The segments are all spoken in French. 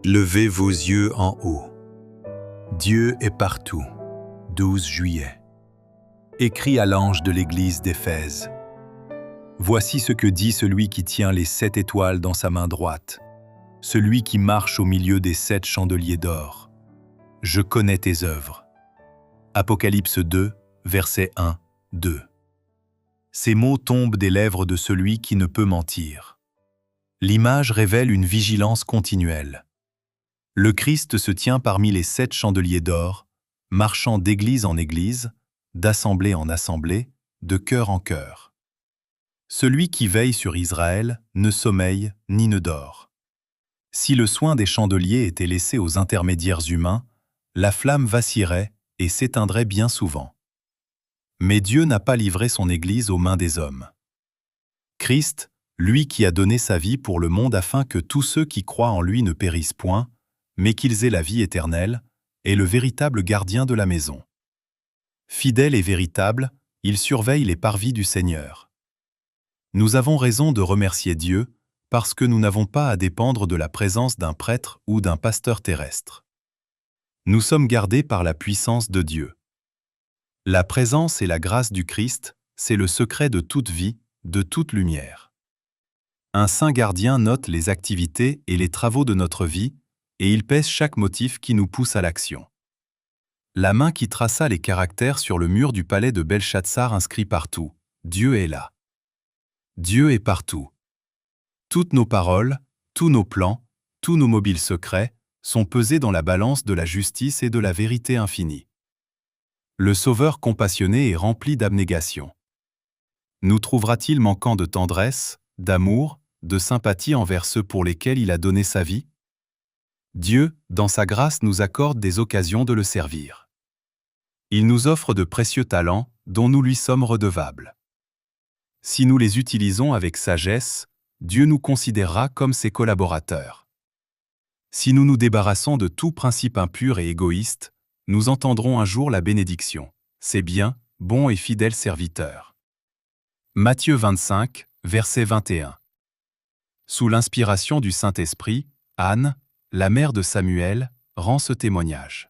Levez vos yeux en haut. Dieu est partout. 12 juillet. Écrit à l'ange de l'église d'Éphèse. Voici ce que dit celui qui tient les 7 étoiles dans sa main droite, celui qui marche au milieu des 7 chandeliers d'or. Je connais tes œuvres. Apocalypse 2, versets 1, 2. Ces mots tombent des lèvres de celui qui ne peut mentir. L'image révèle une vigilance continuelle. Le Christ se tient parmi les 7 chandeliers d'or, marchant d'église en église, d'assemblée en assemblée, de cœur en cœur. Celui qui veille sur Israël ne sommeille ni ne dort. Si le soin des chandeliers était laissé aux intermédiaires humains, la flamme vacillerait et s'éteindrait bien souvent. Mais Dieu n'a pas livré son Église aux mains des hommes. Christ, lui qui a donné sa vie pour le monde afin que tous ceux qui croient en lui ne périssent point, mais qu'ils aient la vie éternelle, est le véritable gardien de la maison. Fidèle et véritable, il surveille les parvis du Seigneur. Nous avons raison de remercier Dieu parce que nous n'avons pas à dépendre de la présence d'un prêtre ou d'un pasteur terrestre. Nous sommes gardés par la puissance de Dieu. La présence et la grâce du Christ, c'est le secret de toute vie, de toute lumière. Un saint gardien note les activités et les travaux de notre vie, et il pèse chaque motif qui nous pousse à l'action. La main qui traça les caractères sur le mur du palais de Belchatsar inscrit partout « Dieu est là ». Dieu est partout. Toutes nos paroles, tous nos plans, tous nos mobiles secrets sont pesés dans la balance de la justice et de la vérité infinie. Le Sauveur compassionné est rempli d'abnégation. Nous trouvera-t-il manquant de tendresse, d'amour, de sympathie envers ceux pour lesquels il a donné sa vie ? Dieu, dans sa grâce, nous accorde des occasions de le servir. Il nous offre de précieux talents dont nous lui sommes redevables. Si nous les utilisons avec sagesse, Dieu nous considérera comme ses collaborateurs. Si nous nous débarrassons de tout principe impur et égoïste, nous entendrons un jour la bénédiction. C'est bien, bon et fidèle serviteur. Matthieu 25, verset 21. Sous l'inspiration du Saint-Esprit, Anne, la mère de Samuel, rend ce témoignage.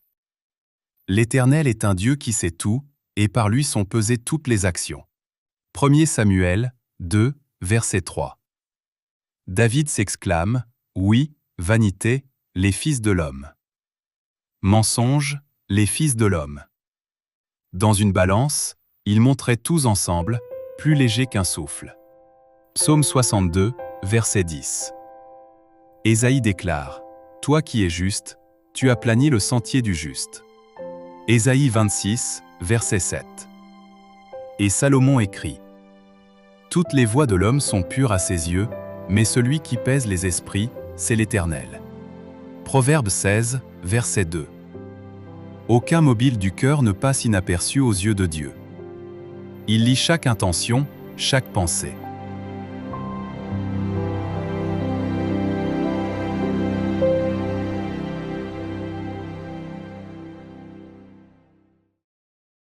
L'Éternel est un Dieu qui sait tout, et par lui sont pesées toutes les actions. 1 Samuel 2, verset 3. David s'exclame, « Oui, vanité, les fils de l'homme. Mensonge, les fils de l'homme. » Dans une balance, ils montraient tous ensemble, plus légers qu'un souffle. Psaume 62, verset 10. Ésaïe déclare, « Toi qui es juste, tu as plani le sentier du juste. » Ésaïe 26, verset 7. Et Salomon écrit, « Toutes les voies de l'homme sont pures à ses yeux, mais celui qui pèse les esprits, c'est l'Éternel. » Proverbe 16, verset 2. Aucun mobile du cœur ne passe inaperçu aux yeux de Dieu. Il lit chaque intention, chaque pensée.